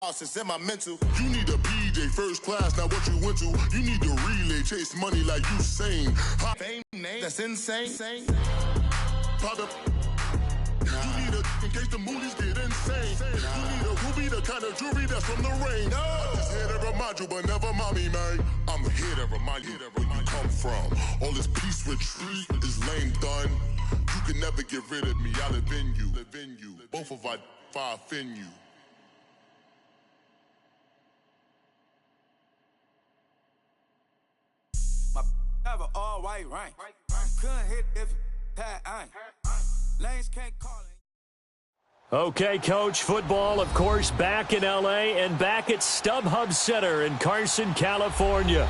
It's in my mental. You need a PJ first class, not what you went to. You need to relay, chase money like you sane. Fame name, that's insane. Pop up. You need a, in case the movies get insane. You need a ruby, the kind of jewelry that's from the rain. I'm just here to remind you, but never mommy, man. I'm here to remind you where you come from. All this peace retreat is lame done. You can never get rid of me, I live in you. Both of our five in you. Have an all white rank. Couldn't hit if had ain't. Lanes can't call it. Okay, Coach, football, of course, back in L.A. and back at StubHub Center in Carson, California.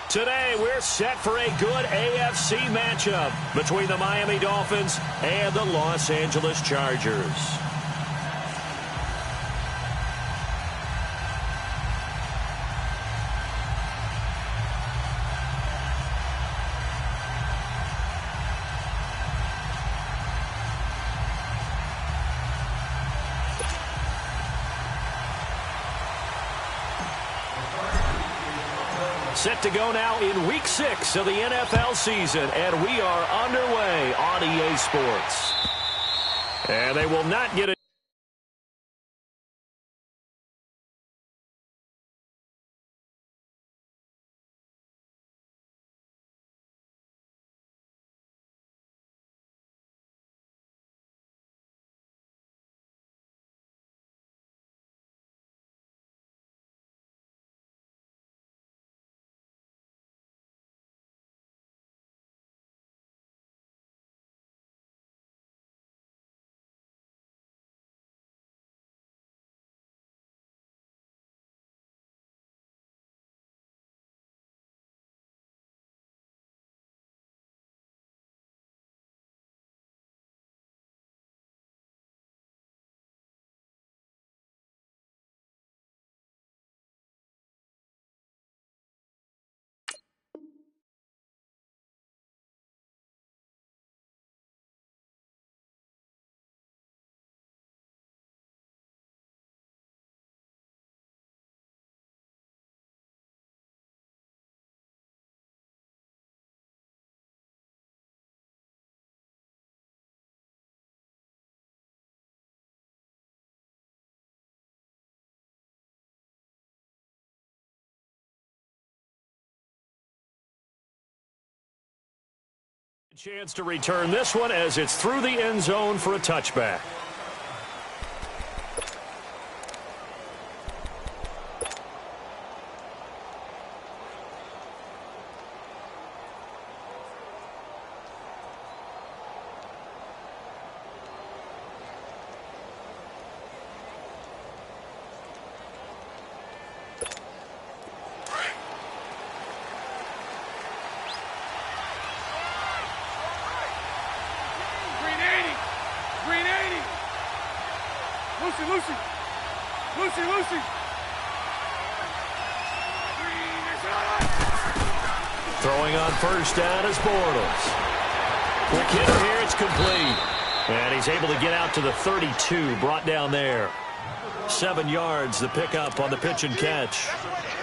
Today, we're set for a good AFC matchup between the Miami Dolphins and the Los Angeles Chargers. Set to go now in Week 6 of the NFL season, and we are underway on EA Sports. And they will not get it. Chance to return this one as it's through the end zone for a touchback. Lucy. Throwing on first down is Bortles. Quick hitter here, it's complete. And he's able to get out to the 32, brought down there. 7 yards, the pickup on the pitch and catch.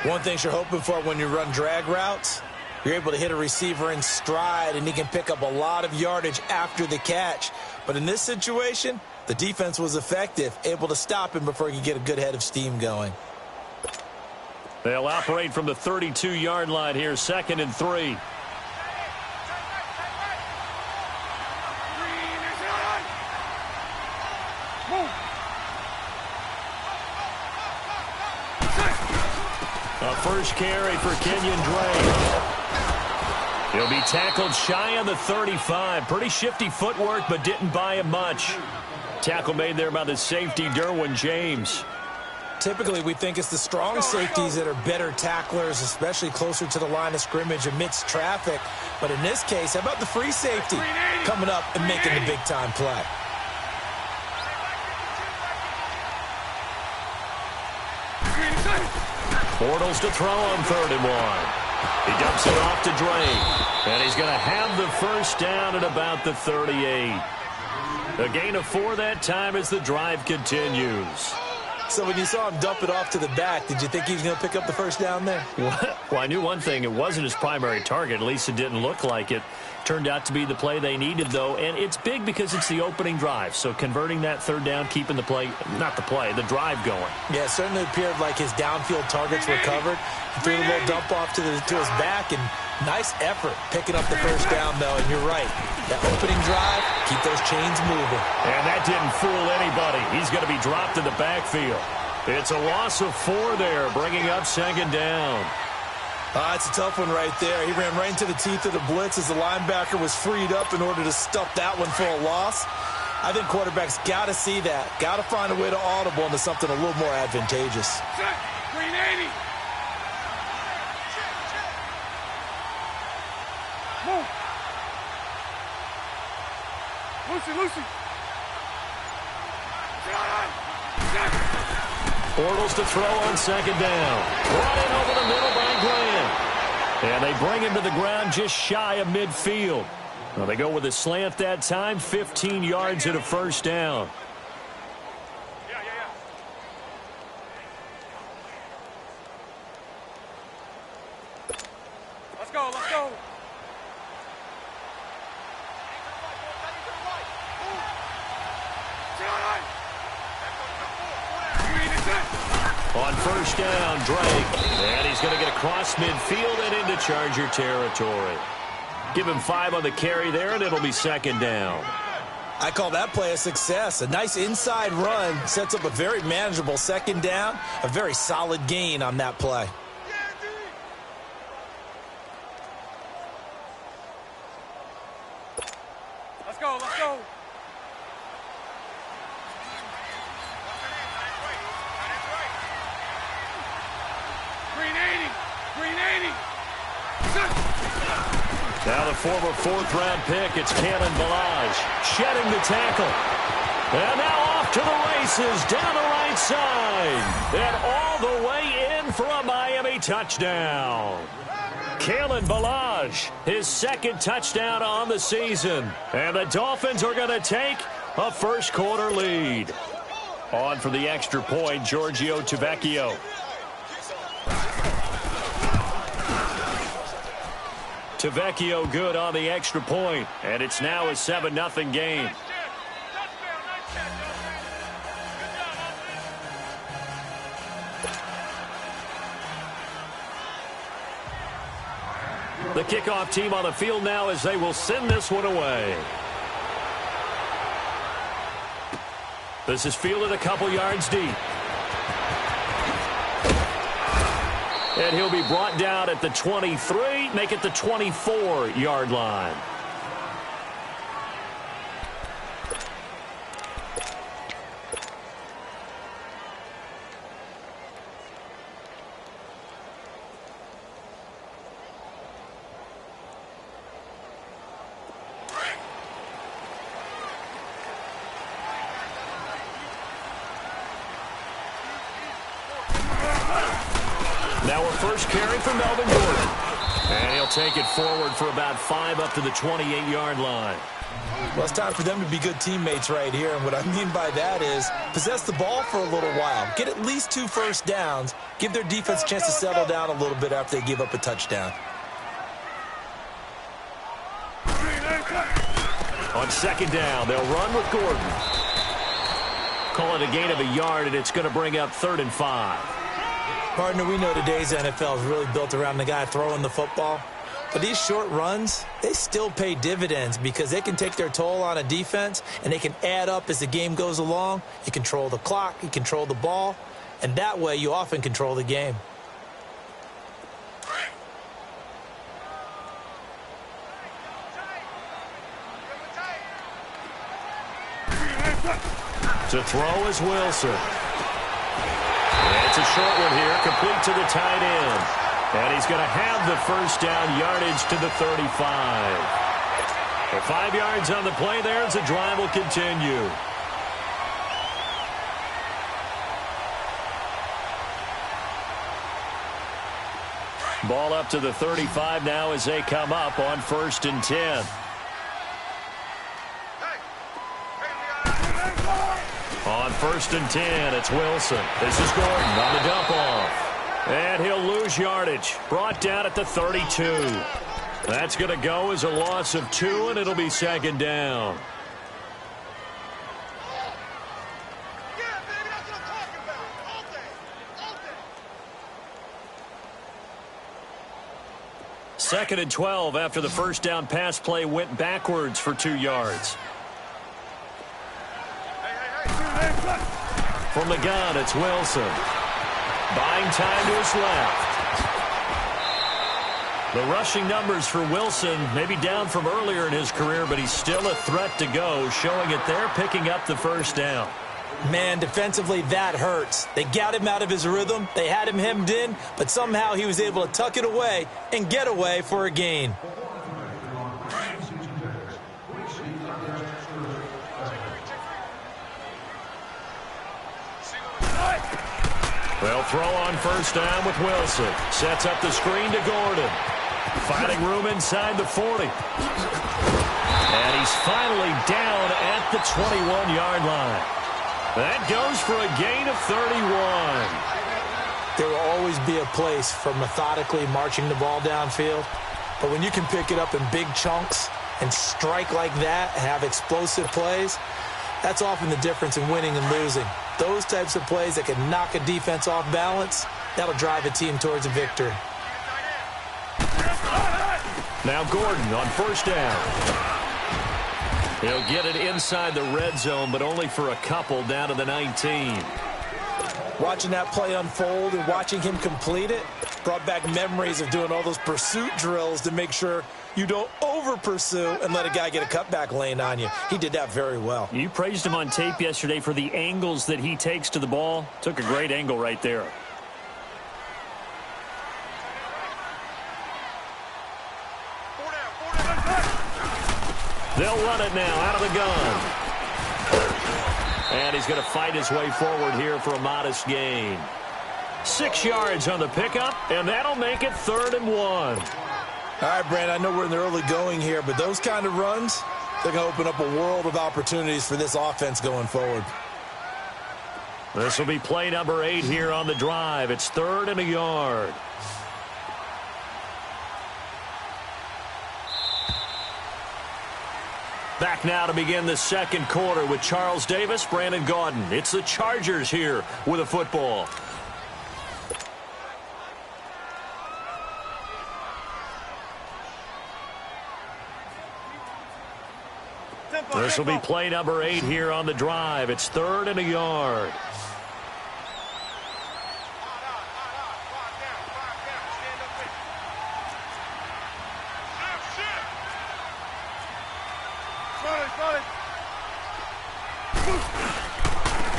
One thing you're hoping for when you run drag routes, you're able to hit a receiver in stride, and he can pick up a lot of yardage after the catch. But in this situation, the defense was effective, able to stop him before he could get a good head of steam going. They'll operate from the 32-yard line here, 2nd and 3. A first carry for Kenyon Drake. He'll be tackled shy on the 35. Pretty shifty footwork, but didn't buy him much. Tackle made there by the safety, Derwin James. Typically, we think it's the strong safeties that are better tacklers, especially closer to the line of scrimmage amidst traffic. But in this case, how about the free safety coming up and making the big-time play? Bortles to throw on 3rd and 1. He dumps it off to Drake. And he's going to have the first down at about the 38. A gain of 4 that time as the drive continues. So when you saw him dump it off to the back, did you think he was going to pick up the first down there? Well, I knew one thing. It wasn't his primary target. At least it didn't look like it. Turned out to be the play they needed, though, and it's big because it's the opening drive. So converting that third down, keeping the the drive going. Yeah, it certainly appeared like his downfield targets were covered. He threw a little dump off to his back, and nice effort picking up the first down, though. And you're right, that opening drive, keep those chains moving. And that didn't fool anybody. He's going to be dropped in the backfield. It's a loss of 4 there, bringing up second down. It's a tough one right there. He ran right into the teeth of the blitz as the linebacker was freed up in order to stuff that one for a loss. I think quarterbacks got to see that. Got to find a way to audible into something a little more advantageous. Green 80. Move. Lucy. Bortles to throw on second down. Brought in over the middle by Graham. And they bring him to the ground just shy of midfield. Well, they go with a slant that time, 15 yards and a first down. Let's go. On first down, Drake. And he's going to get across midfield and into Charger territory. Give him 5 on the carry there, and it'll be second down. I call that play a success. A nice inside run sets up a very manageable second down. A very solid gain on that play. Let's go. Green 80. Now the former 4th-round pick, it's Kalen Ballage, shedding the tackle. And now off to the races, down the right side. And all the way in for a Miami touchdown. Kalen Ballage, his second touchdown on the season. And the Dolphins are going to take a first-quarter lead. On for the extra point, Giorgio Tavecchio. Tavecchio good on the extra point, and it's now a 7-0 game. The kickoff team on the field now as they will send this one away. This is fielded a couple yards deep. And he'll be brought down at the 23, make it the 24-yard line. Now a first carry for Melvin Gordon. And he'll take it forward for about 5 up to the 28-yard line. Well, it's time for them to be good teammates right here. And what I mean by that is possess the ball for a little while. Get at least 2 first downs. Give their defense a chance to settle down a little bit after they give up a touchdown. On second down, they'll run with Gordon. Call it a gain of a yard, and it's going to bring up 3rd and 5. Partner, we know today's NFL is really built around the guy throwing the football. But these short runs, they still pay dividends because they can take their toll on a defense, and they can add up as the game goes along. You control the clock, you control the ball, and that way you often control the game. To throw is Wilson. It's a short one here, complete to the tight end. And he's going to have the first down, yardage to the 35. For 5 yards on the play there as the drive will continue. Ball up to the 35 now as they come up on 1st and 10. On 1st and 10. It's Wilson. This is Gordon on the dump off. And he'll lose yardage. Brought down at the 32. That's going to go as a loss of 2, and it'll be 2nd down. Second and 12 after the first down pass play went backwards for 2 yards. From the gun, it's Wilson. Buying time to his left. The rushing numbers for Wilson may be down from earlier in his career, but he's still a threat to go, showing it there, picking up the first down. Man, defensively, that hurts. They got him out of his rhythm. They had him hemmed in, but somehow he was able to tuck it away and get away for a gain. They'll throw on first down with Wilson. Sets up the screen to Gordon. Finding room inside the 40. And he's finally down at the 21-yard line. That goes for a gain of 31. There will always be a place for methodically marching the ball downfield. But when you can pick it up in big chunks and strike like that, have explosive plays, that's often the difference in winning and losing. Those types of plays that can knock a defense off balance, that'll drive a team towards a victory. Now Gordon on first down. He'll get it inside the red zone, but only for a couple down to the 19. Watching that play unfold and watching him complete it brought back memories of doing all those pursuit drills to make sure you don't over-pursue and let a guy get a cutback lane on you. He did that very well. You praised him on tape yesterday for the angles that he takes to the ball. Took a great angle right there. They'll run it now out of the gun. And he's going to fight his way forward here for a modest gain. 6 yards on the pickup, and that'll make it 3rd and 1. All right, Brand, I know we're in the early going here, but those kind of runs, they're going to open up a world of opportunities for this offense going forward. This will be play number 8 here on the drive. It's 3rd and a yard. Back now to begin the second quarter with Charles Davis, Brandon Gaudin. It's the Chargers here with a football. This will be play number 8 here on the drive. It's 3rd and a yard.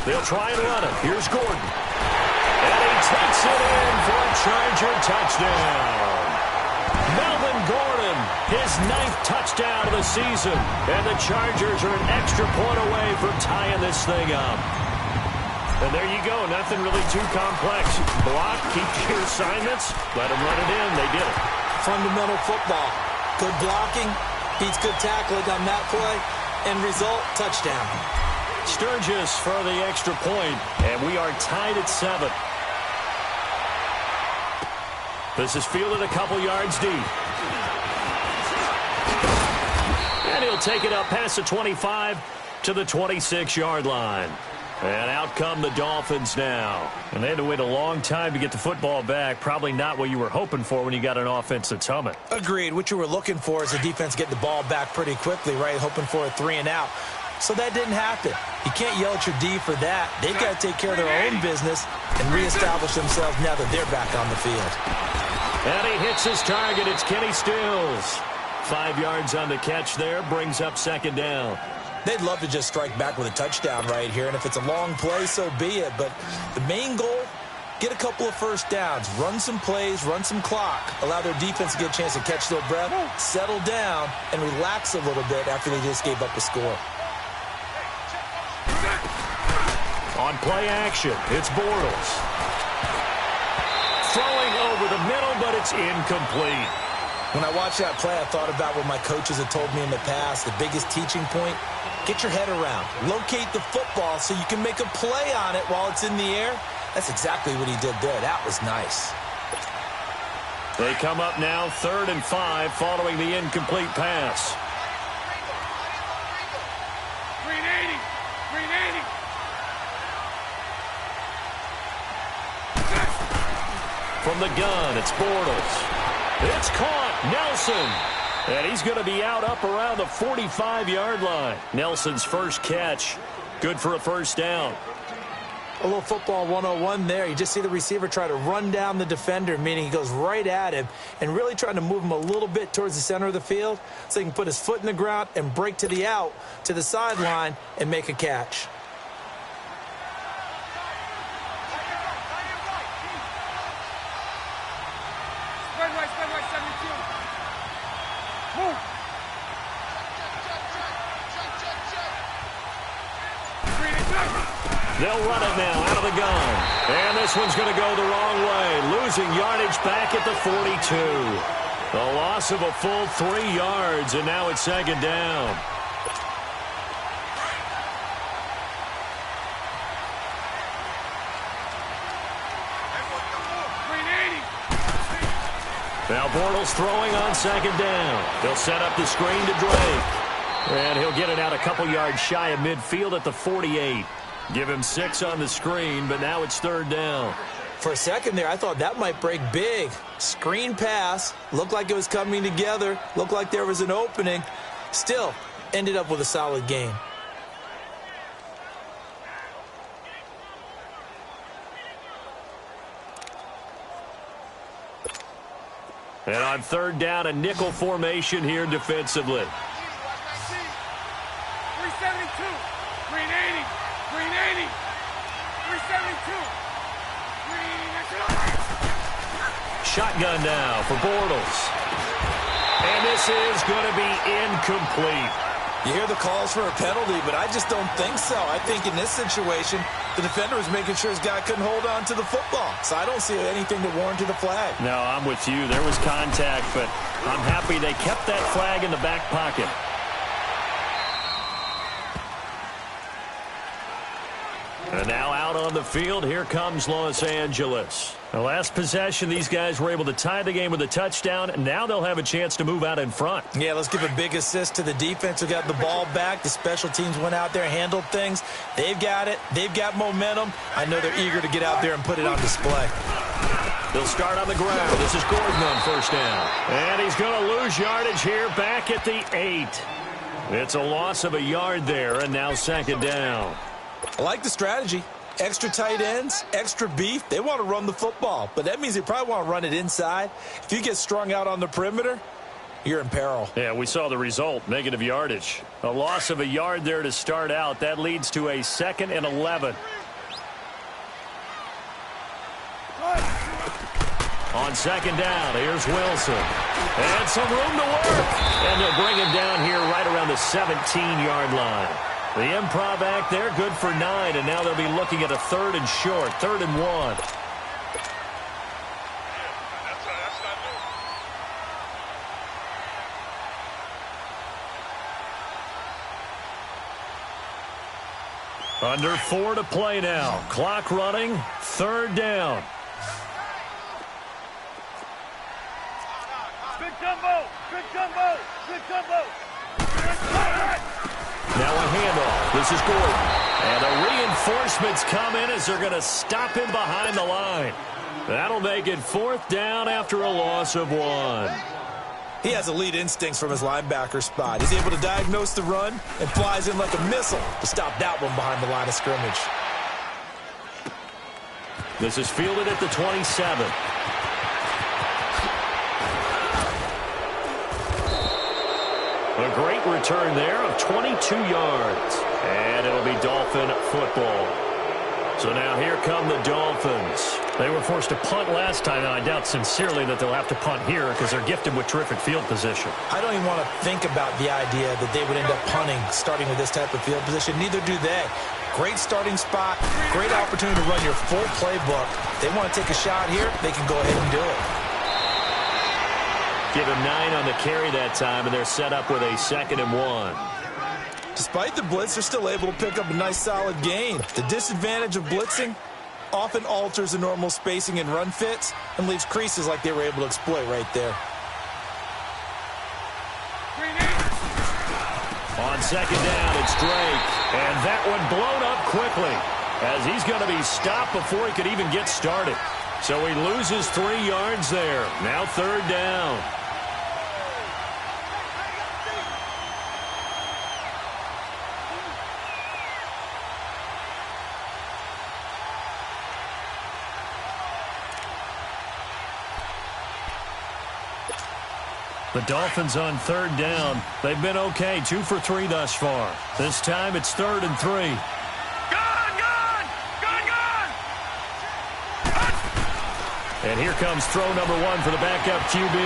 They'll try and run it. Here's Gordon. And he takes it in for a Charger touchdown. Melvin Gordon, his 9th touchdown of the season. And the Chargers are an extra point away from tying this thing up. And there you go. Nothing really too complex. Block, keep your assignments, let them run it in. They did it. Fundamental football. Good blocking, beats good tackling on that play. End result, touchdown. Sturgis for the extra point, and we are tied at 7. This is fielded a couple yards deep. And he'll take it up past the 25 to the 26-yard line. And out come the Dolphins now. And they had to wait a long time to get the football back. Probably not what you were hoping for when you got an offense that's humming. Agreed. What you were looking for is the defense getting the ball back pretty quickly, right? Hoping for a 3 and out. So that didn't happen. You can't yell at your D for that. They've got to take care of their own business and reestablish themselves now that they're back on the field. And he hits his target. It's Kenny Stills. 5 yards on the catch there. Brings up 2nd down. They'd love to just strike back with a touchdown right here. And if it's a long play, so be it. But the main goal, get a couple of first downs. Run some plays, run some clock. Allow their defense to get a chance to catch their breath, settle down, and relax a little bit after they just gave up a score. On play action, it's Bortles. Throwing over the middle, but it's incomplete. When I watched that play, I thought about what my coaches had told me in the past. The biggest teaching point, get your head around. Locate the football so you can make a play on it while it's in the air. That's exactly what he did there. That was nice. They come up now 3rd and 5 following the incomplete pass. 380. 380. From the gun, it's Bortles. It's caught. Nelson. And he's going to be out up around the 45-yard line. Nelson's first catch. Good for a first down. A little football 101 there. You just see the receiver try to run down the defender, meaning he goes right at him and really trying to move him a little bit towards the center of the field so he can put his foot in the ground and break to the out, to the sideline, and make a catch. Spread right, 72. Move. They'll run it now out of the gun. And this one's going to go the wrong way. Losing yardage back at the 42. The loss of a full 3 yards, and now it's 2nd down. Now Bortles throwing on 2nd down. He'll set up the screen to Drake. And he'll get it out a couple yards shy of midfield at the 48. Give him 6 on the screen, but now it's 3rd down. For a second there, I thought that might break big. Screen pass. Looked like it was coming together. Looked like there was an opening. Still, ended up with a solid game. And on 3rd down, a nickel formation here defensively. 372. 380. 380. 372. Shotgun now for Bortles. And this is going to be incomplete. You hear the calls for a penalty, but I just don't think so. I think in this situation, the defender was making sure his guy couldn't hold on to the football. So I don't see anything that warranted a flag. No, I'm with you. There was contact, but I'm happy they kept that flag in the back pocket. And now out on the field, here comes Los Angeles. The last possession, these guys were able to tie the game with a touchdown, and now they'll have a chance to move out in front. Yeah, let's give a big assist to the defense who got the ball back. The special teams went out there, handled things. They've got it. They've got momentum. I know they're eager to get out there and put it on display. They'll start on the ground. This is Gordon on 1st down. And he's going to lose yardage here back at the 8. It's a loss of a yard there, and now 2nd down. I like the strategy. Extra tight ends, extra beef. They want to run the football, but that means they probably want to run it inside. If you get strung out on the perimeter, you're in peril. Yeah, we saw the result, negative yardage. A loss of a yard there to start out. That leads to a 2nd and 11. On 2nd down, here's Wilson. And some room to work. And they'll bring him down here right around the 17-yard line. The improv act there, good for 9, and now they'll be looking at a 3rd and short, 3rd and 1. Under 4 to play now. Clock running, 3rd down. Good gumbo. Good gumbo. Good gumbo. Now a handoff. This is Gordon. And the reinforcements come in as they're going to stop him behind the line. That'll make it 4th down after a loss of 1. He has elite instincts from his linebacker spot. He's able to diagnose the run and flies in like a missile to stop that one behind the line of scrimmage. This is fielded at the 27. A great return there of 22 yards. And it'll be Dolphin football. So now here come the Dolphins. They were forced to punt last time, and I doubt sincerely that they'll have to punt here because they're gifted with terrific field position. I don't even want to think about the idea that they would end up punting starting with this type of field position. Neither do they. Great starting spot, great opportunity to run your full playbook. They want to take a shot here, they can go ahead and do it. Give him 9 on the carry that time, and they're set up with a 2nd and 1. Despite the blitz, they're still able to pick up a nice, solid gain. The disadvantage of blitzing often alters the normal spacing and run fits and leaves creases like they were able to exploit right there. On 2nd down, it's Drake. And that one blown up quickly as he's going to be stopped before he could even get started. So he loses 3 yards there. Now 3rd down. The Dolphins on 3rd down. They've been okay, 2 for 3 thus far. This time it's 3rd and 3. And here comes throw number 1 for the backup QB.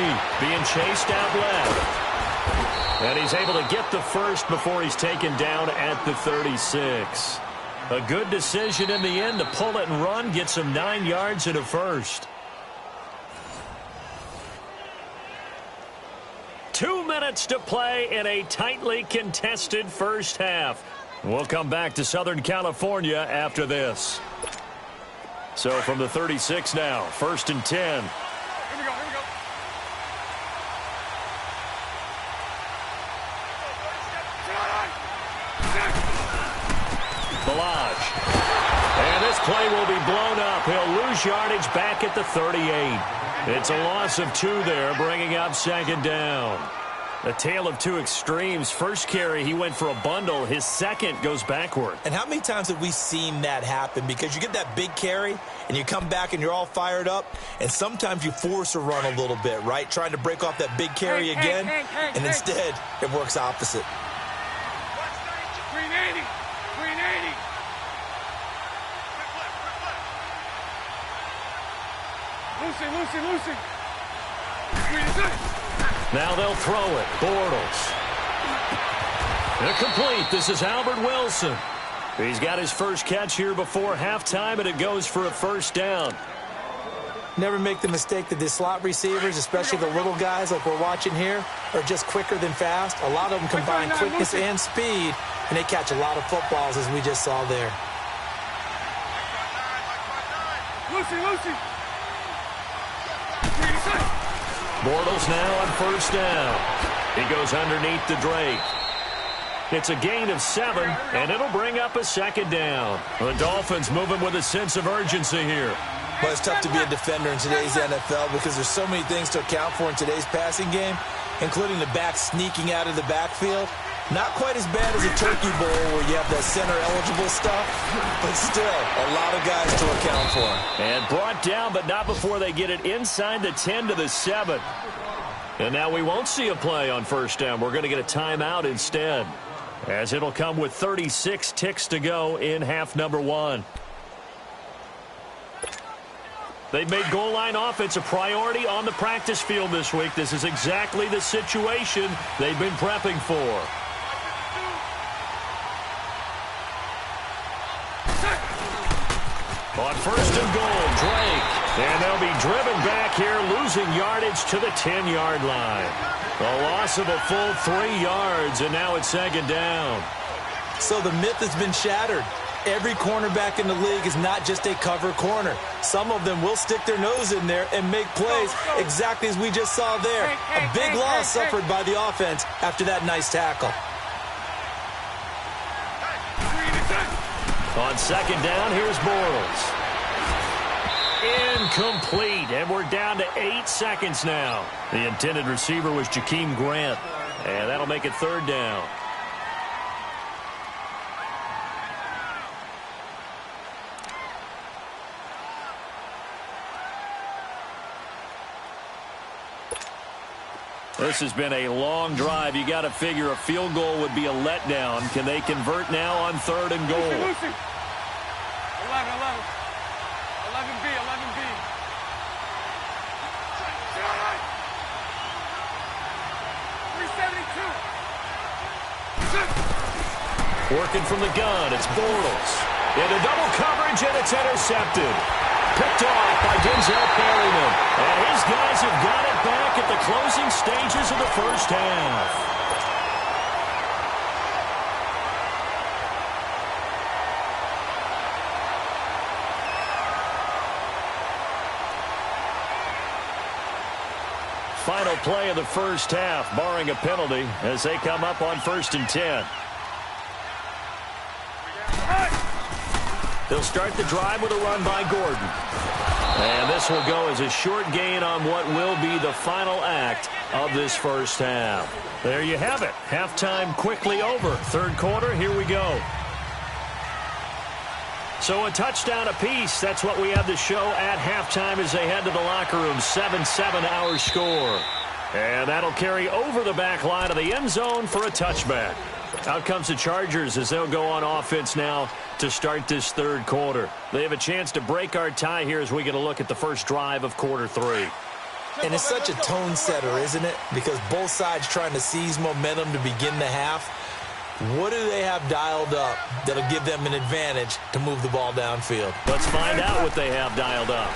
Being chased out left. And he's able to get the first before he's taken down at the 36. A good decision in the end to pull it and run, get some 9 yards and a first. 2 minutes to play in a tightly contested first half. We'll come back to Southern California after this. So from the 36 now, 1st and 10. Here we go. Balaj. And this play will be blown up. He'll lose yardage back at the 38. It's a loss of 2 there, bringing up 2nd down. A tale of 2 extremes. First carry, he went for a bundle. His second goes backward. And how many times have we seen that happen? Because you get that big carry, and you come back and you're all fired up, and sometimes you force a run a little bit, right? Trying to break off that big carry again, and instead it works opposite. 380. Lucy. Now they'll throw it. Bortles. Incomplete. This is Albert Wilson. He's got his first catch here before halftime, and it goes for a 1st down. Never make the mistake that the slot receivers, especially the little guys like we're watching here, are just quicker than fast. A lot of them combine quickness and speed, and they catch a lot of footballs, as we just saw there. Lucy. Bortles now on 1st down. He goes underneath to Drake. It's a gain of 7, and it'll bring up a 2nd down. The Dolphins moving with a sense of urgency here. But it's tough to be a defender in today's NFL because there's so many things to account for in today's passing game, including the back sneaking out of the backfield. Not quite as bad as a turkey bowl where you have that center-eligible stuff, but still a lot of guys to account for. And brought down, but not before they get it inside the 10 to the 7. And now we won't see a play on 1st down. We're going to get a timeout instead, as it'll come with 36 ticks to go in half number 1. They've made goal line offense a priority on the practice field this week. This is exactly the situation they've been prepping for. On 1st and goal, Drake. And they'll be driven back here, losing yardage to the 10-yard line. A loss of a full 3 yards, and now it's 2nd down. So the myth has been shattered. Every cornerback in the league is not just a cover corner. Some of them will stick their nose in there and make plays exactly as we just saw there. A big loss suffered by the offense after that nice tackle. On 2nd down, here's Bortles. Incomplete, and we're down to 8 seconds now. The intended receiver was Jakeem Grant, and that'll make it 3rd down. This has been a long drive. You got to figure a field goal would be a letdown. Can they convert now on 3rd and goal? Lucy. 11. 11B. Working from the gun, it's Bortles. Into double coverage, and it's intercepted. picked off by Denzel Perryman. And his guys have got it back at the closing stages of the first half. Final play of the first half, barring a penalty, as they come up on 1st and 10. They'll start the drive with a run by Gordon. And this will go as a short gain on what will be the final act of this first half. There you have it. Halftime quickly over. Third quarter, here we go. So a touchdown apiece. That's what we have to show at halftime as they head to the locker room. 7-7 our score. And that'll carry over the back line of the end zone for a touchback. Out comes the Chargers as they'll go on offense now to start this third quarter. They have a chance to break our tie here as we get a look at the first drive of quarter 3. And it's such a tone setter, isn't it? Because both sides trying to seize momentum to begin the half. What do they have dialed up that'll give them an advantage to move the ball downfield? Let's find out what they have dialed up.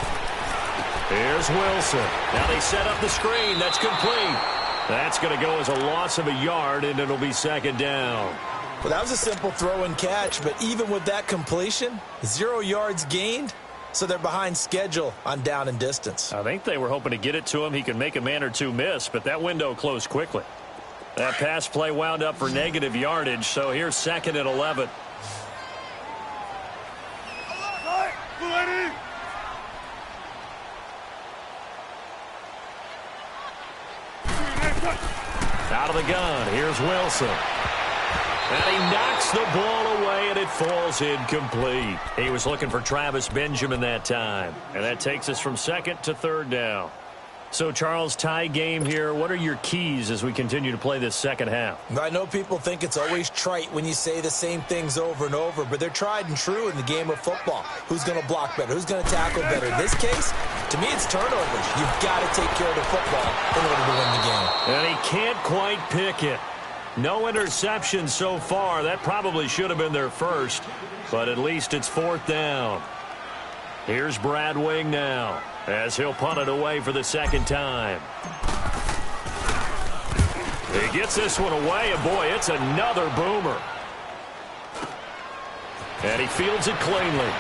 Here's Wilson. Now they set up the screen. That's complete. That's going to go as a loss of a yard, and it'll be second down. Well, that was a simple throw and catch, but even with that completion, 0 yards gained, so they're behind schedule on down and distance. I think they were hoping to get it to him. He could make a man or two miss, but that window closed quickly. That pass play wound up for negative yardage, so here's 2nd and 11. Out of the gun, here's Wilson. And he knocks the ball away, and it falls incomplete. He was looking for Travis Benjamin that time. And that takes us from 2nd to 3rd down. So, Charles, tie game here. What are your keys as we continue to play this second half? I know people think it's always trite when you say the same things over and over, but they're tried and true in the game of football. Who's going to block better? Who's going to tackle better? In this case, to me, it's turnovers. You've got to take care of the football in order to win the game. And he can't quite pick it. No interceptions so far. That probably should have been their first, but at least it's 4th down. Here's Brad Wing now, as he'll punt it away for the second time. He gets this one away, and boy, it's another boomer. And he fields it cleanly.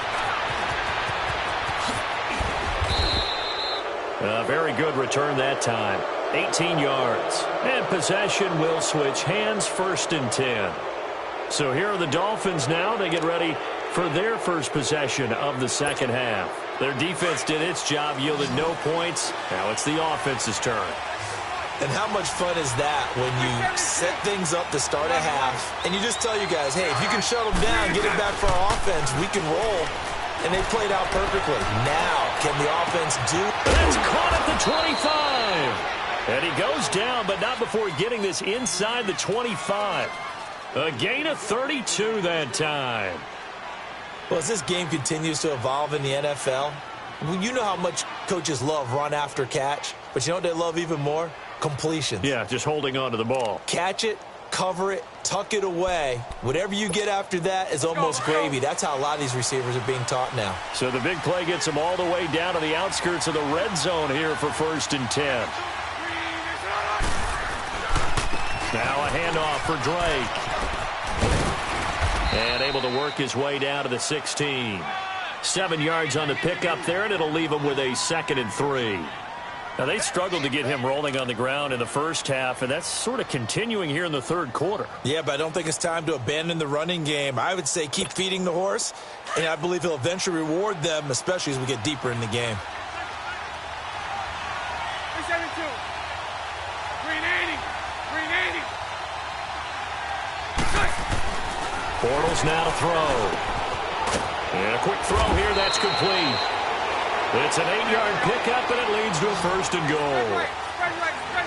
A very good return that time. 18 yards. And possession will switch hands, 1st and 10. So here are the Dolphins now. They get ready for their first possession of the second half. Their defense did its job, yielded no points. Now it's the offense's turn. And how much fun is that when you set things up to start a half, and you just tell you guys, hey, if you can shut them down, get it back for our offense, we can roll. And they played out perfectly. Now, can the offense do? That's caught at the 25. And he goes down, but not before getting this inside the 25. A gain of 32 that time. Well, as this game continues to evolve in the NFL, you know how much coaches love run after catch, but you know what they love even more? Completions. Yeah, just holding on to the ball. Catch it, cover it, tuck it away. Whatever you get after that is almost gravy. That's how a lot of these receivers are being taught now. So the big play gets them all the way down to the outskirts of the red zone here for 1st and 10. Now a handoff for Drake. And able to work his way down to the 16. 7 yards on the pickup there, and it'll leave him with a 2nd and 3. Now, they struggled to get him rolling on the ground in the first half, and that's sort of continuing here in the third quarter. Yeah, but I don't think it's time to abandon the running game. I would say keep feeding the horse, and I believe he'll eventually reward them, especially as we get deeper in the game. 372. 380. 380. Bortles now to throw. And a quick throw here, that's complete. It's an 8-yard pickup, and it leads to a 1st and goal.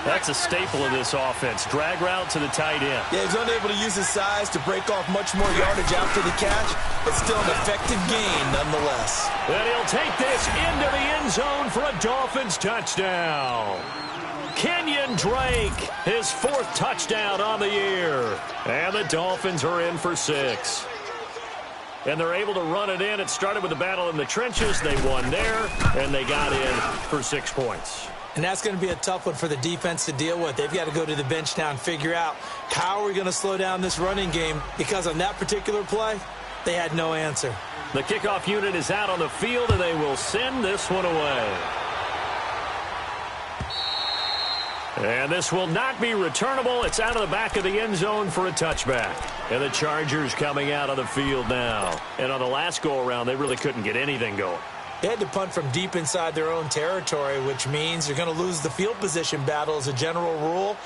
That's a staple of this offense. Drag route to the tight end. Yeah, he's unable to use his size to break off much more yardage after the catch, but still an effective gain nonetheless. And he'll take this into the end zone for a Dolphins touchdown. Kenyon Drake, his 4th touchdown on the year. And the Dolphins are in for 6. and they're able to run it in. It started with a battle in the trenches. They won there, and they got in for 6 points. And that's going to be a tough one for the defense to deal with. They've got to go to the bench now and figure out how are we going to slow down this running game, because on that particular play, they had no answer. The kickoff unit is out on the field, and they will send this one away. And this will not be returnable. It's out of the back of the end zone for a touchback. And the Chargers coming out on the field now. And on the last go-around, they really couldn't get anything going. They had to punt from deep inside their own territory, which means you're going to lose the field position battle as a general rule.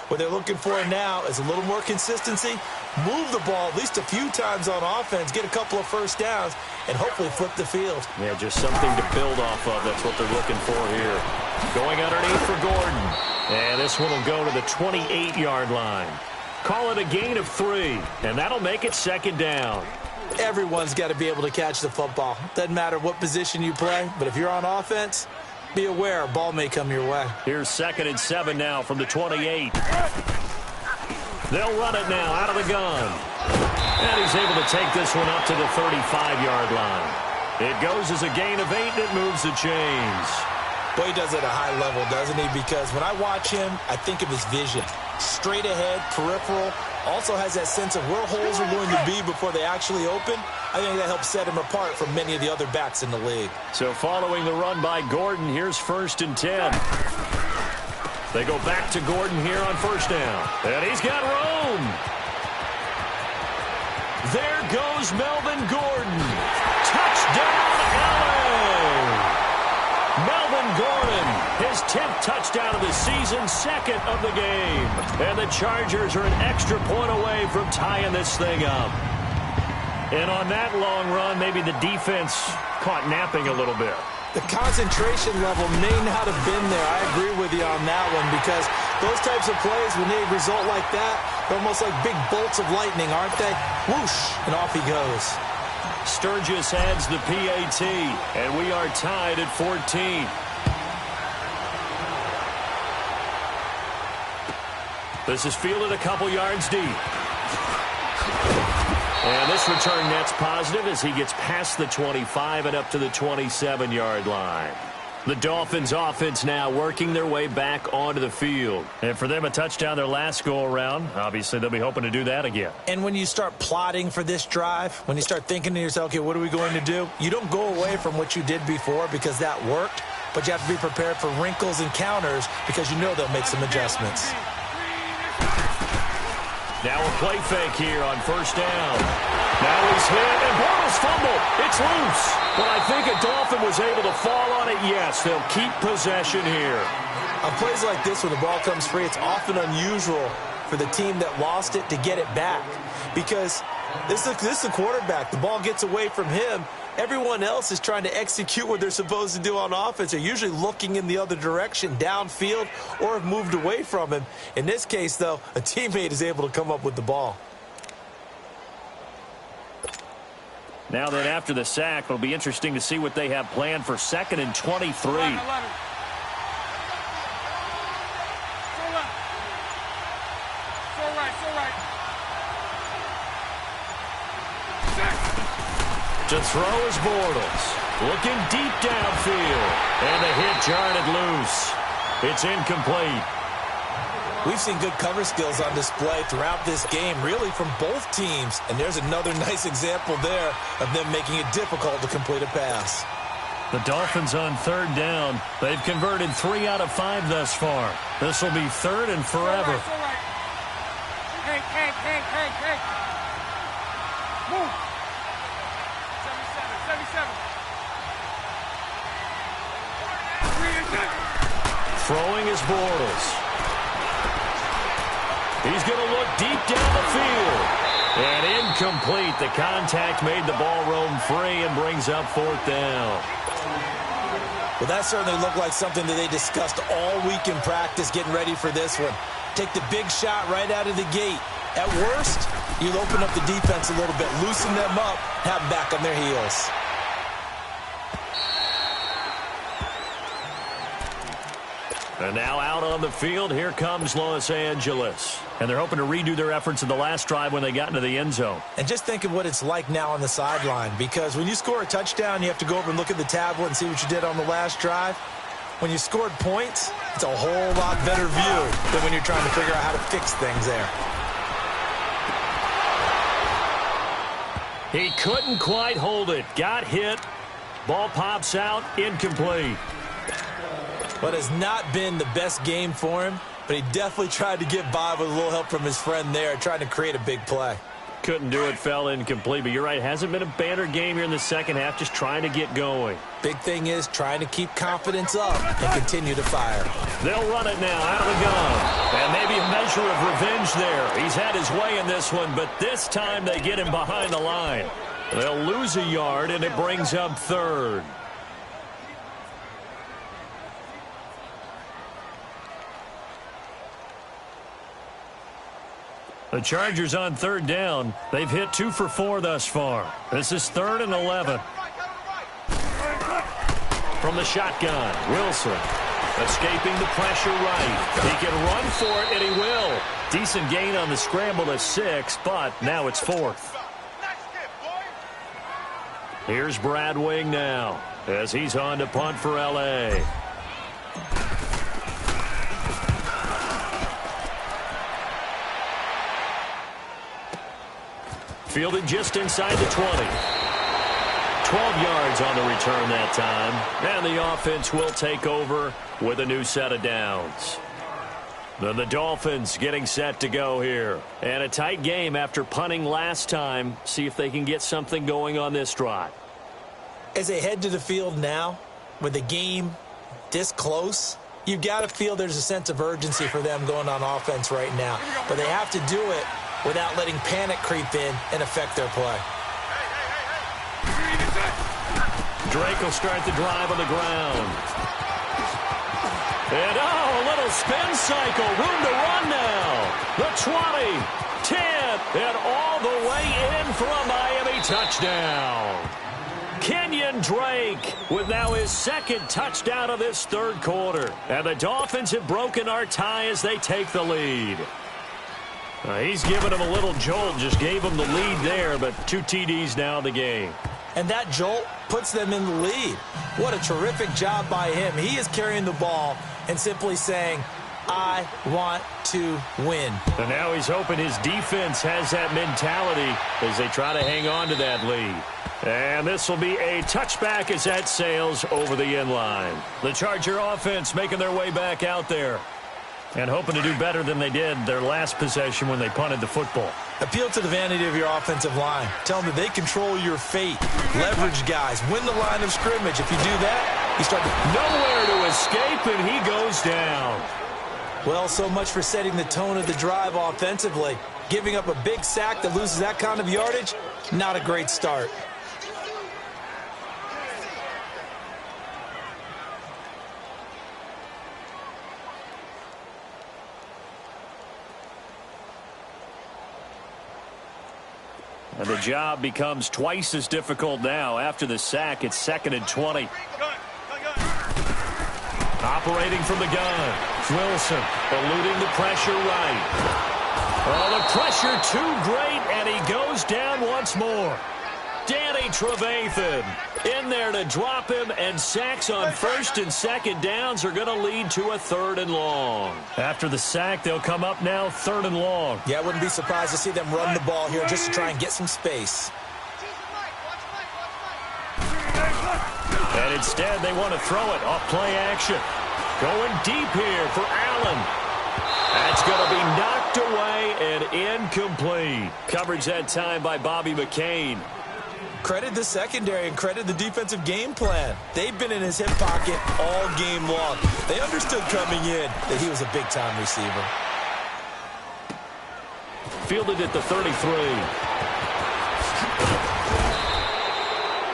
What they're looking for now is a little more consistency, move the ball at least a few times on offense, get a couple of first downs, and hopefully flip the field. Yeah, just something to build off of. That's what they're looking for here. Going underneath for Gordon. And this one will go to the 28-yard line. Call it a gain of 3, and that'll make it second down. Everyone's got to be able to catch the football. Doesn't matter what position you play, but if you're on offense, be aware a ball may come your way. Here's 2nd and 7 now from the 28. They'll run it now out of the gun. And he's able to take this one up to the 35-yard line. It goes as a gain of 8, and it moves the chains. Boy, he does it at a high level, doesn't he? Because when I watch him, I think of his vision. Straight ahead, peripheral, also has that sense of where holes are going to be before they actually open. I think that helps set him apart from many of the other backs in the league. So following the run by Gordon, here's 1st and 10. They go back to Gordon here on 1st down. And he's got room. There goes Melvin Gordon. Touchdown, LA! Melvin Gordon, his 10th touchdown of the season, 2nd of the game. And the Chargers are an extra point away from tying this thing up. And on that long run, maybe the defense caught napping a little bit. The concentration level may not have been there. I agree with you on that one, because those types of plays, when they result like that, they're almost like big bolts of lightning, aren't they? Whoosh, and off he goes. Sturgis adds the PAT, and we are tied at 14. This is fielded a couple yards deep. And this return net's positive as he gets past the 25 and up to the 27-yard line. The Dolphins offense now working their way back onto the field. And for them, a touchdown their last go-around. Obviously, they'll be hoping to do that again. And when you start plotting for this drive, when you start thinking to yourself, okay, what are we going to do? You don't go away from what you did before because that worked, but you have to be prepared for wrinkles and counters because you know they'll make some adjustments. Now a play fake here on 1st down. Now he's hit, and Bortles fumble. It's loose. But I think a Dolphin was able to fall on it. Yes, they'll keep possession here. On plays like this, when the ball comes free, it's often unusual for the team that lost it to get it back. Because this is the quarterback. The ball gets away from him. Everyone else is trying to execute what they're supposed to do on offense. They're usually looking in the other direction, downfield, or have moved away from him. In this case, though, a teammate is able to come up with the ball. Now that after the sack, it'll be interesting to see what they have planned for 2nd and 23. So left. So right. To throw is Bortles. Looking deep downfield. And the hit jarred loose. It's incomplete. We've seen good cover skills on display throughout this game, really from both teams. And there's another nice example there of them making it difficult to complete a pass. The Dolphins on 3rd down. They've converted 3 out of 5 thus far. This will be 3rd and forever. So right. Hey. Move. 77. Throwing is Bortles. He's going to look deep down the field. And incomplete. The contact made the ball roam free and brings up 4th down. Well, that certainly looked like something that they discussed all week in practice getting ready for this one. Take the big shot right out of the gate. At worst, you'll open up the defense a little bit, loosen them up, have them back on their heels. And now out on the field, here comes Los Angeles. And they're hoping to redo their efforts in the last drive when they got into the end zone. And just think of what it's like now on the sideline, because when you score a touchdown, you have to go over and look at the tablet and see what you did on the last drive. When you scored points, it's a whole lot better view than when you're trying to figure out how to fix things there. He couldn't quite hold it. Got hit. Ball pops out. Incomplete. But has not been the best game for him, but he definitely tried to get by with a little help from his friend there, trying to create a big play. Couldn't do it, fell incomplete. But you're right, hasn't been a banner game here in the second half, just trying to get going. Big thing is trying to keep confidence up and continue to fire. They'll run it now out of the gun. And maybe a measure of revenge there. He's had his way in this one, but this time they get him behind the line. They'll lose a yard, and it brings up third. The Chargers on third down. They've hit 2 for 4 thus far. This is 3rd and 11. From the shotgun, Wilson escaping the pressure right. He can run for it, and he will. Decent gain on the scramble to 6, but now it's 4th. Here's Brad Wing now as he's on to punt for L.A. Fielded just inside the 20. 12 yards on the return that time. And the offense will take over with a new set of downs. Then the Dolphins getting set to go here. And a tight game after punting last time. See if they can get something going on this drive. As they head to the field now, with the game this close, you've got to feel there's a sense of urgency for them going on offense right now. But they have to do it without letting panic creep in and affect their play. Drake will start the drive on the ground. And, a little spin cycle. Room to run now. The 20, 10, and all the way in for a Miami touchdown. Kenyon Drake with now his 2nd touchdown of this 3rd quarter. And the Dolphins have broken our tie as they take the lead. He's given him a little jolt, just gave him the lead there, but 2 TDs now in the game. And that jolt puts them in the lead. What a terrific job by him. He is carrying the ball and simply saying, I want to win. And now he's hoping his defense has that mentality as they try to hang on to that lead. And this will be a touchback as that sails over the end line. The Charger offense making their way back out there and hoping to do better than they did their last possession when they punted the football. Appeal to the vanity of your offensive line. Tell them that they control your fate. Leverage guys. Win the line of scrimmage. If you do that, you start to... Nowhere to escape, and he goes down. Well, so much for setting the tone of the drive offensively. Giving up a big sack that loses that kind of yardage, not a great start. And the job becomes twice as difficult now. After the sack, it's 2nd and 20. Operating from the gun. Wilson eluding the pressure right. Oh, the pressure too great, and he goes down once more. Danny Trevathan in there to drop him, and sacks on 1st and 2nd downs are going to lead to a 3rd and long. After the sack, they'll come up now 3rd and long. Yeah, I wouldn't be surprised to see them run the ball here just to try and get some space. And instead, they want to throw it off play action. Going deep here for Allen. That's going to be knocked away and incomplete. Coverage that time by Bobby McCain. Credit the secondary and credit the defensive game plan. They've been in his hip pocket all game long. They understood coming in that he was a big-time receiver. Fielded at the 33.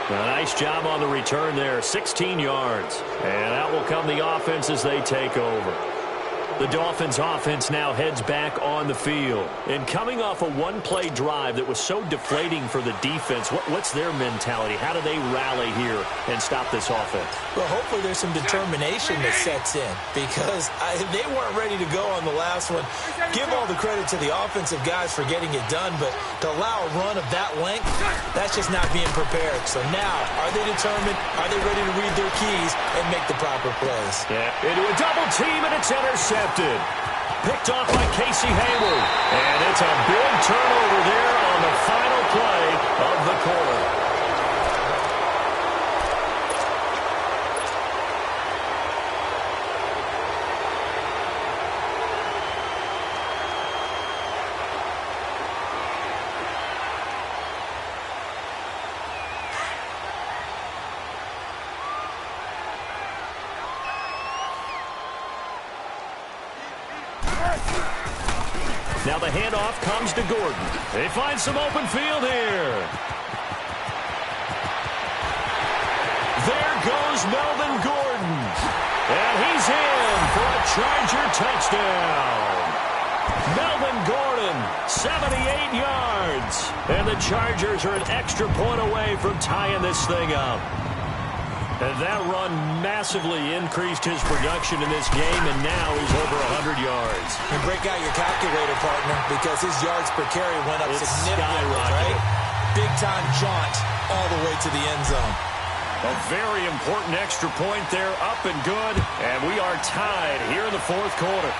A nice job on the return there. 16 yards. And out will come the offense as they take over. The Dolphins offense now heads back on the field. And coming off a one-play drive that was so deflating for the defense, what's their mentality? How do they rally here and stop this offense? Well, hopefully there's some determination that sets in because they weren't ready to go on the last one. Give all the credit to the offensive guys for getting it done, but to allow a run of that length, that's just not being prepared. So now, are they determined? Are they ready to read their keys and make the proper plays? Yeah, into a double team, and it's intercepted. Picked off by Casey Hayward. And it's a big turnover there on the final play of the quarter. Now the handoff comes to Gordon. They find some open field here. There goes Melvin Gordon. And he's in for a Charger touchdown. Melvin Gordon, 78 yards. And the Chargers are an extra point away from tying this thing up. And that run massively increased his production in this game, and now he's over 100 yards. And break out your calculator, partner, because his yards per carry went up significantly, right? Big-time jaunt all the way to the end zone. A very important extra point there, up and good, and we are tied here in the fourth quarter.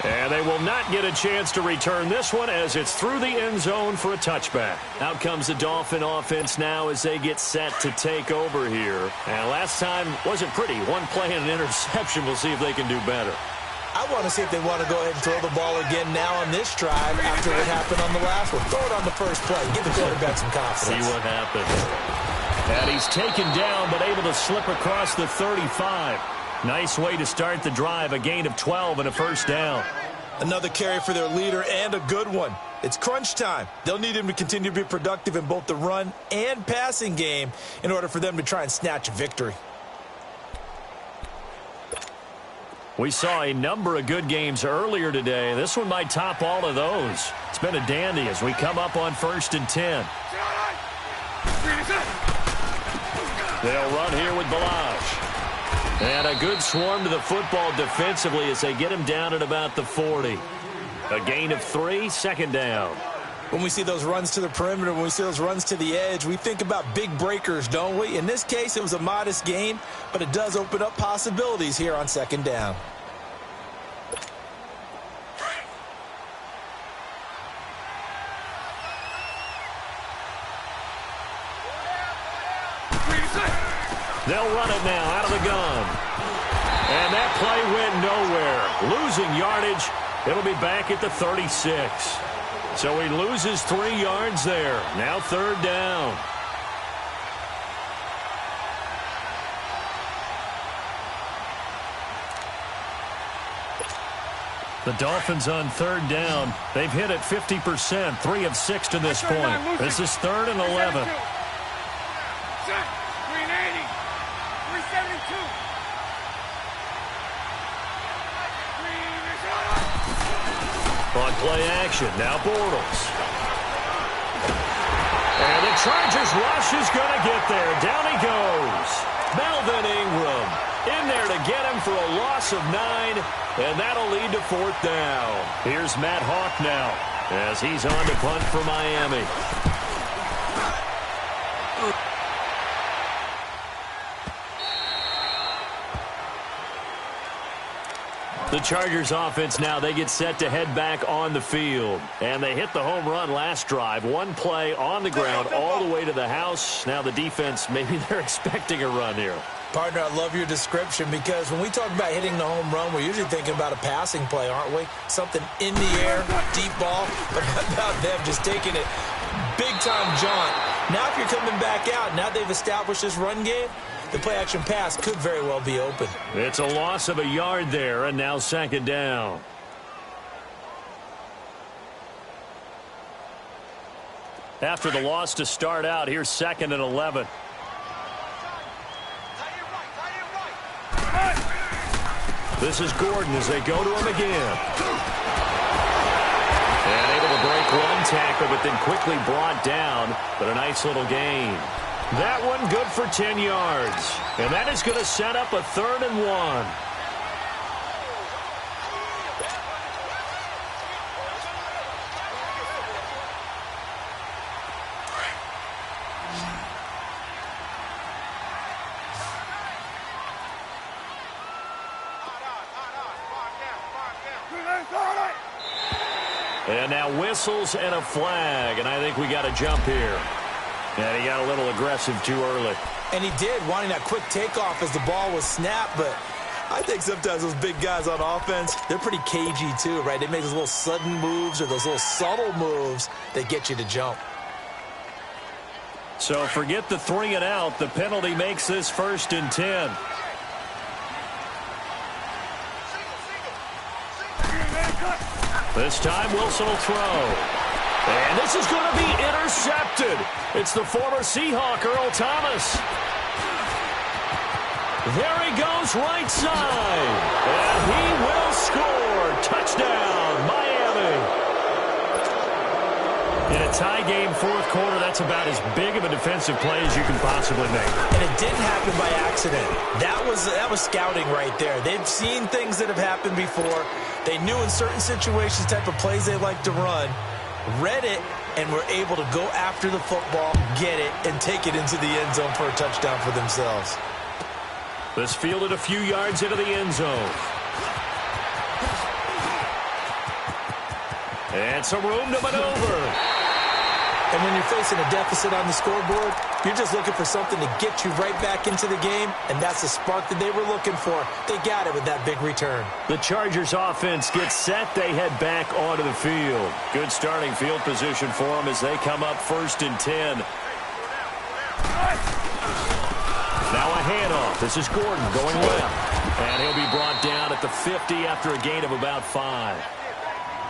And they will not get a chance to return this one as it's through the end zone for a touchback. Out comes the Dolphin offense now as they get set to take over here. And last time wasn't pretty. One play and an interception. We'll see if they can do better. I want to see if they want to go ahead and throw the ball again now on this drive after what happened on the last one. Throw it on the first play. Give the quarterback some confidence. See what happens. And he's taken down but able to slip across the 35. Nice way to start the drive, a gain of 12 and a first down. Another carry for their leader and a good one. It's crunch time. They'll need him to continue to be productive in both the run and passing game in order for them to try and snatch a victory. We saw a number of good games earlier today. This one might top all of those. It's been a dandy as we come up on 1st and 10. They'll run here with Balazs. And a good swarm to the football defensively as they get him down at about the 40. A gain of 3, second down. When we see those runs to the perimeter, when we see those runs to the edge, we think about big breakers, don't we? In this case, it was a modest gain, but it does open up possibilities here on second down. They'll run it now out of the gun. And that play went nowhere. Losing yardage. It'll be back at the 36. So he loses 3 yards there. Now third down. The Dolphins on third down. They've hit it 50%, 3 of 6 to this point. This is 3rd and 11. On play action, now Bortles. And the Chargers rush is going to get there. Down he goes. Melvin Ingram in there to get him for a loss of 9, and that'll lead to 4th down. Here's Matt Hawk now as he's on to punt for Miami. The Chargers offense now, they get set to head back on the field. And they hit the home run last drive. One play on the ground all the way to the house. Now the defense, maybe they're expecting a run here. Partner, I love your description because when we talk about hitting the home run, we're usually thinking about a passing play, aren't we? Something in the air, deep ball. But how about them just taking it big-time jaunt? Now if you're coming back out, now they've established this run game, the play-action pass could very well be open. It's a loss of a yard there, and now second down. After the loss to start out, here's 2nd and 11. This is Gordon as they go to him again. And able to break one tackle, but then quickly brought down. But a nice little gain. That one good for 10 yards. And that is going to set up a 3rd and 1. And now whistles and a flag, and I think we got a jump here. And he got a little aggressive too early. And he did, wanting that quick takeoff as the ball was snapped, but I think sometimes those big guys on offense, they're pretty cagey too, right? They make those little sudden moves or those little subtle moves that get you to jump. So forget the 3 and out. The penalty makes this 1st and 10. This time Wilson will throw. And this is going to be intercepted. It's the former Seahawk, Earl Thomas. There he goes right side. And he will score. Touchdown, Miami. In a tie game, 4th quarter, that's about as big of a defensive play as you can possibly make. And it didn't happen by accident. That was scouting right there. They've seen things that have happened before. They knew in certain situations type of plays they like to run, read it, and were able to go after the football, get it, and take it into the end zone for a touchdown for themselves. This fielded a few yards into the end zone. And some room to maneuver. And when you're facing a deficit on the scoreboard, you're just looking for something to get you right back into the game, and that's the spark that they were looking for. They got it with that big return. The Chargers offense gets set. They head back onto the field. Good starting field position for them as they come up 1st and 10. Now a handoff. This is Gordon going left. And he'll be brought down at the 50 after a gain of about 5.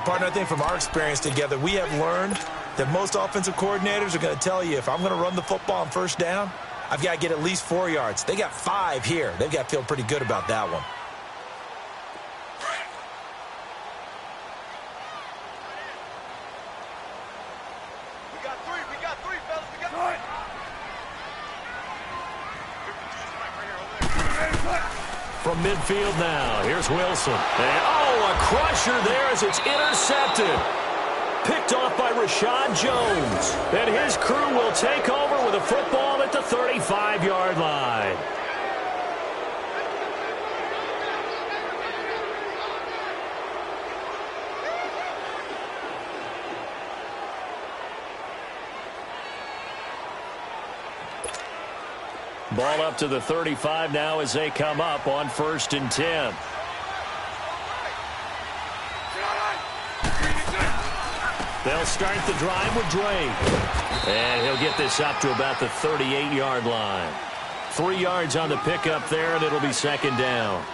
Partner, I think from our experience together, we have learned that most offensive coordinators are going to tell you, if I'm going to run the football on 1st down, I've got to get at least 4 yards. They got 5 here. They've got to feel pretty good about that one. We got three, fellas. We got 3. From midfield now, here's Wilson. And, oh, a crusher there as it's intercepted. Picked off by Rashad Jones. And his crew will take over with a football at the 35-yard line. Ball up to the 35 now as they come up on 1st and 10. They'll start the drive with Drake. And he'll get this up to about the 38-yard line. 3 yards on the pickup there, and it'll be 2nd down.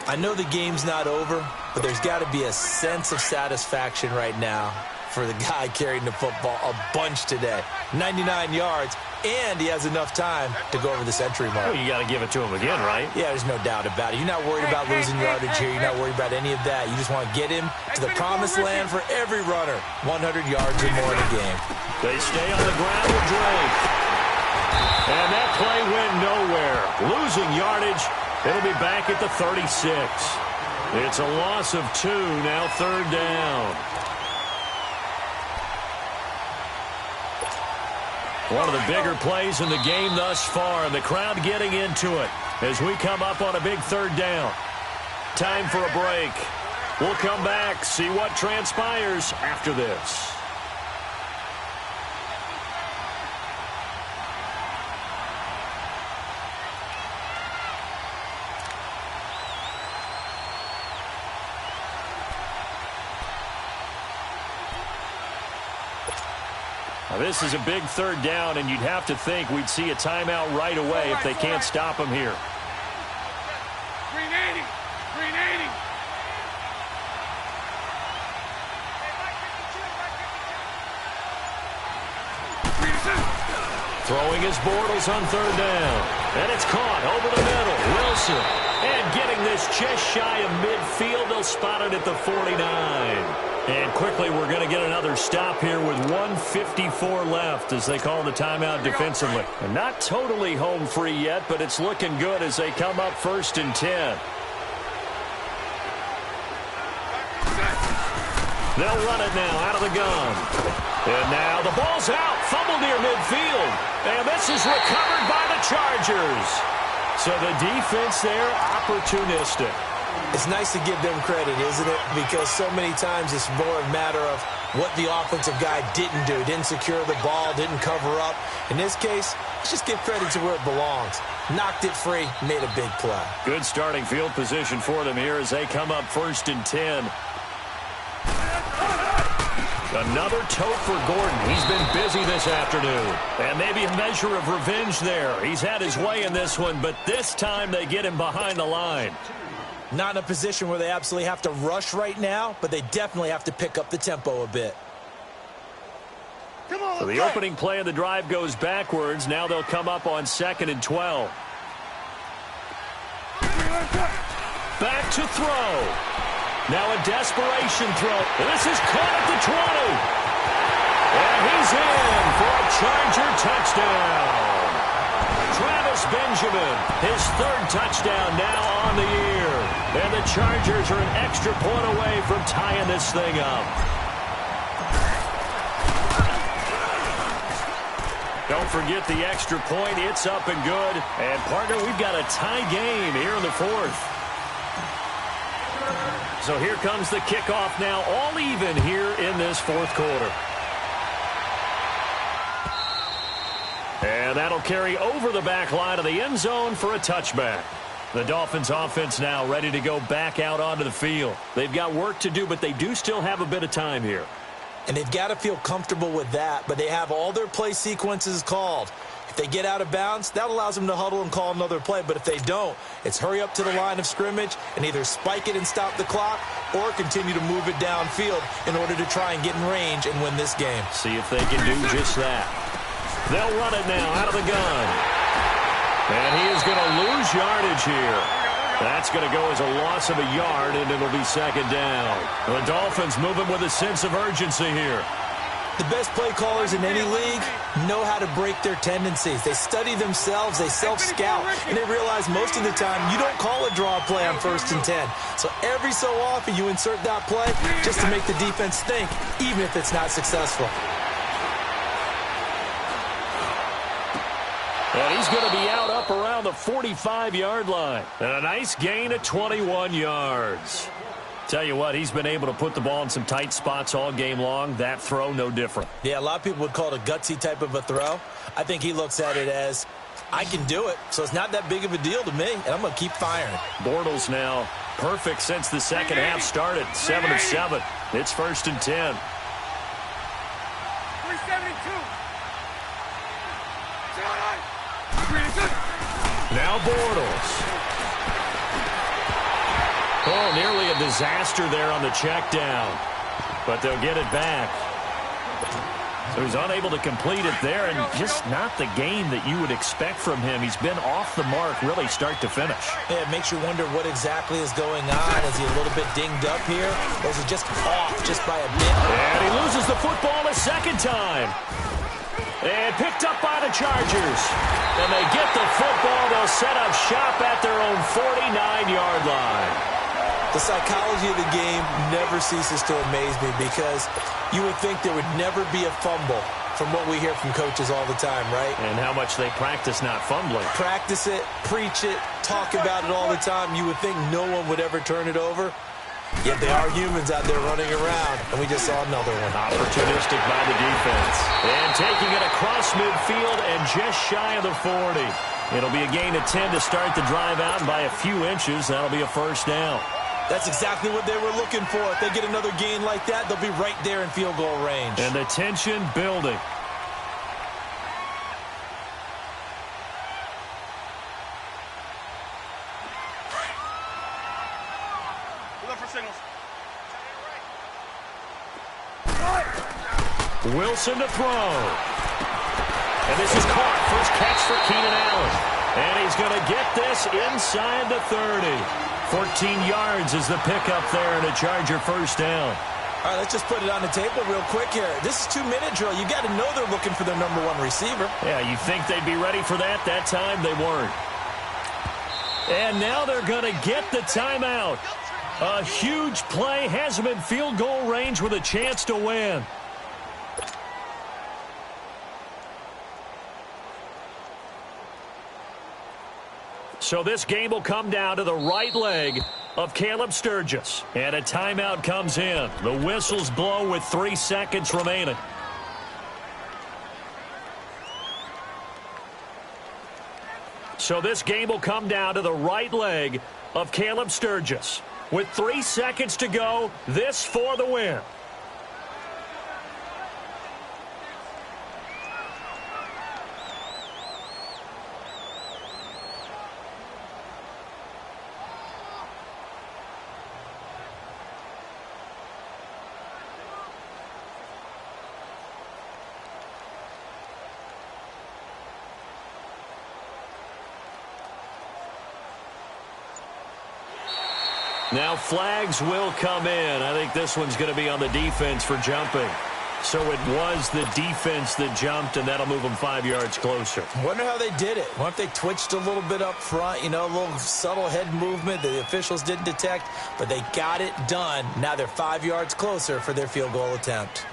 I know the game's not over, but there's got to be a sense of satisfaction right now for the guy carrying the football a bunch today. 99 yards, and he has enough time to go over the century mark. Well, you got to give it to him again, right? Yeah, there's no doubt about it. You're not worried about losing yardage here. You're not worried about any of that. You just want to get him to the promised land for every runner. 100 yards or more in a game. They stay on the ground with Drake. And that play went nowhere. Losing yardage. It'll be back at the 36. It's a loss of 2, now 3rd down. One of the bigger plays in the game thus far, and the crowd getting into it as we come up on a big 3rd down. Time for a break. We'll come back, see what transpires after this. Now, this is a big 3rd down, and you'd have to think we'd see a timeout right away if they can't stop him here. 380. 380. Throwing his Bortles on 3rd down. And it's caught over the middle. Wilson. And getting this just shy of midfield. They'll spot it at the 49. And quickly, we're going to get another stop here with 1:54 left as they call the timeout defensively. And not totally home free yet, but it's looking good as they come up 1st and 10. They'll run it now out of the gun. And now the ball's out. Fumble near midfield. And this is recovered by the Chargers. So the defense there, opportunistic. It's nice to give them credit, isn't it? Because so many times it's more a matter of what the offensive guy didn't do. Didn't secure the ball, didn't cover up. In this case, let's just give credit to where it belongs. Knocked it free, made a big play. Good starting field position for them here as they come up 1st and 10. Another tote for Gordon. He's been busy this afternoon. And maybe a measure of revenge there. He's had his way in this one, but this time they get him behind the line. Not in a position where they absolutely have to rush right now, but they definitely have to pick up the tempo a bit. Come on, So the opening play of the drive goes backwards. Now they'll come up on 2nd and 12. Back to throw. Now a desperation throw. This is caught at the 20. And he's in for a Charger touchdown. Travis Benjamin, his 3rd touchdown now on the year. And the Chargers are an extra point away from tying this thing up. Don't forget the extra point. It's up and good. And, partner, we've got a tie game here in the 4th. So here comes the kickoff now, all even here in this 4th quarter. And that'll carry over the back line of the end zone for a touchback. The Dolphins offense now ready to go back out onto the field. They've got work to do, but they do still have a bit of time here. And they've got to feel comfortable with that, but they have all their play sequences called. If they get out of bounds, that allows them to huddle and call another play. But if they don't, it's hurry up to the line of scrimmage and either spike it and stop the clock or continue to move it downfield in order to try and get in range and win this game. See if they can do just that. They'll run it now out of the gun. And he is going to lose yardage here. That's going to go as a loss of a yard, and it'll be 2nd down. The Dolphins moving with a sense of urgency here. The best play callers in any league know how to break their tendencies. They study themselves, they self-scout, and they realize most of the time you don't call a draw play on 1st and 10. So every so often you insert that play just to make the defense think, even if it's not successful. And he's going to be out up around the 45-yard line. And a nice gain of 21 yards. Tell you what, he's been able to put the ball in some tight spots all game long. That throw, no different. Yeah, a lot of people would call it a gutsy type of a throw. I think he looks at it as, I can do it, so it's not that big of a deal to me, and I'm going to keep firing. Bortles now perfect since the second half started. 7 of 7. It's 1st and 10. 372. Now Bortles. Oh, nearly a disaster there on the check down. But they'll get it back. So he's unable to complete it there, and just not the game that you would expect from him. He's been off the mark really start to finish. Yeah, it makes you wonder what exactly is going on. Is he a little bit dinged up here, or is he just off just by a bit? And he loses the football a second time. And picked up by the Chargers. And they get the football. They'll set up shop at their own 49-yard line. The psychology of the game never ceases to amaze me because you would think there would never be a fumble from what we hear from coaches all the time, right? And how much they practice not fumbling. Practice it, preach it, talk about it all the time. You would think no one would ever turn it over. Yet they are humans out there running around, and we just saw another one. Opportunistic by the defense. And taking it across midfield and just shy of the 40. It'll be a gain of 10 to start the drive out, and by a few inches, that'll be a first down. That's exactly what they were looking for. If they get another gain like that, they'll be right there in field goal range. And the tension building. Wilson to throw. And this is caught. First catch for Keenan Allen. And he's going to get this inside the 30. 14 yards is the pickup there and a Charger first down. All right, let's just put it on the table real quick here. This is 2-minute drill. You got to know they're looking for their number one receiver. Yeah, you think they'd be ready for that? That time they weren't. And now they're going to get the timeout. A huge play has them in field goal range with a chance to win. So this game will come down to the right leg of Caleb Sturgis. And a timeout comes in. The whistles blow with 3 seconds remaining. So this game will come down to the right leg of Caleb Sturgis. With 3 seconds to go, this for the win. Now flags will come in. I think this one's going to be on the defense for jumping. So it was the defense that jumped, and that'll move them 5 yards closer. Wonder how they did it. Wonder if they twitched a little bit up front, you know, a little subtle head movement that the officials didn't detect, but they got it done. Now they're 5 yards closer for their field goal attempt.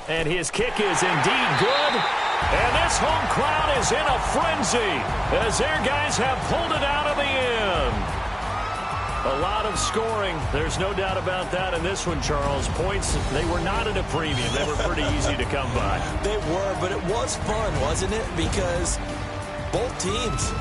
And his kick is indeed good. And this home crowd is in a frenzy as their guys have pulled it out of the end. A lot of scoring. There's no doubt about that in this one, Charles. Points, they were not at a premium. They were pretty easy to come by. They were, but it was fun, wasn't it? Because both teams